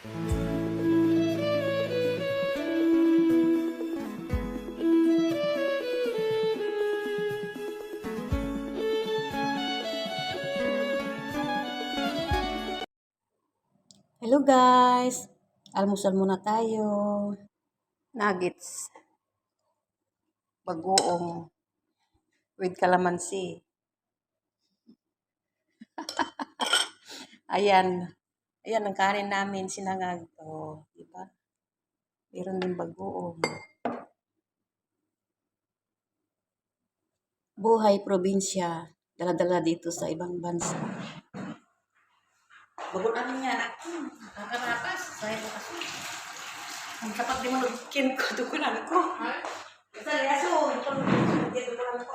Hello guys! Almusal muna tayo. Nuggets. Bagoong. With calamansi. Ayan. Ayan ang kanin namin, sinangag. O, diba? Meron din bagoong. Buhay probinsya. Dala-dala dito sa ibang bansa. Bagoong namin nga. Nakakarapas. Sa'yo ko kasi. Ang tapat di malukin ko. Dukunan ko. Kasi liaso. Dukunan ko.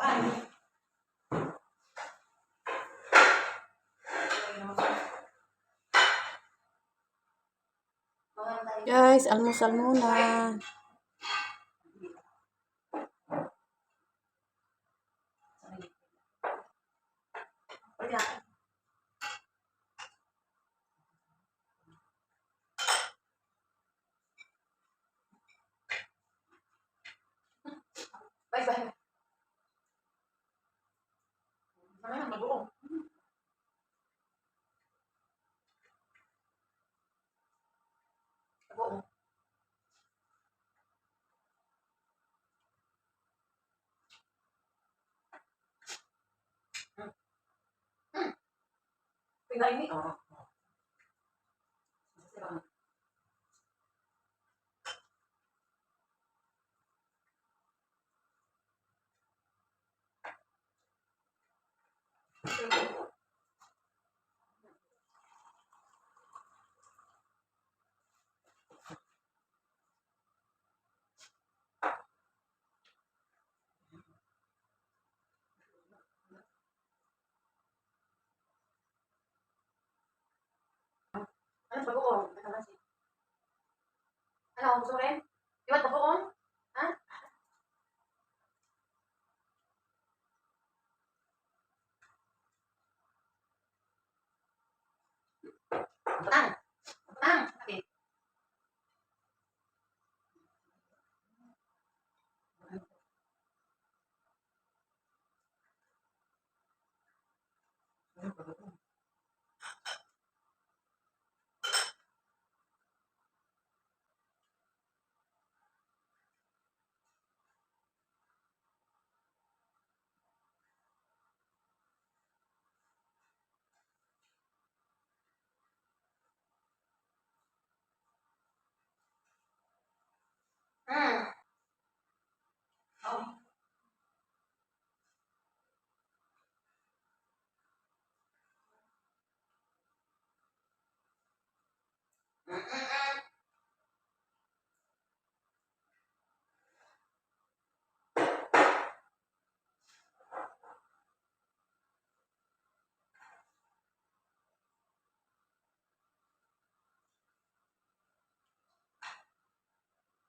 Guys, almusal muna. Bye-bye. Ano yung bagoong? Bagoong. Tingnan ini. Oh. Ano bagoong? Ano, gusto mo rin? Iwan bagoong? Ha? Batang. Batang. Okay. Oh.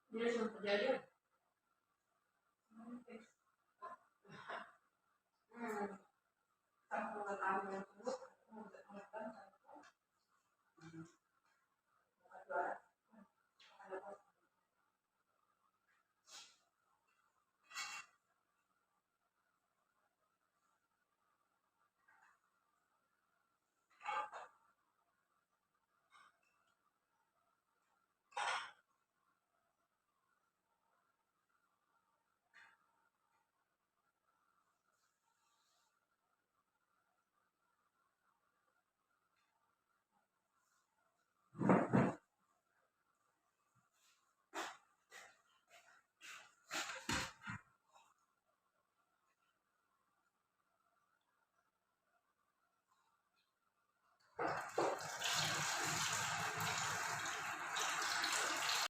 Bilis mo pa dyan.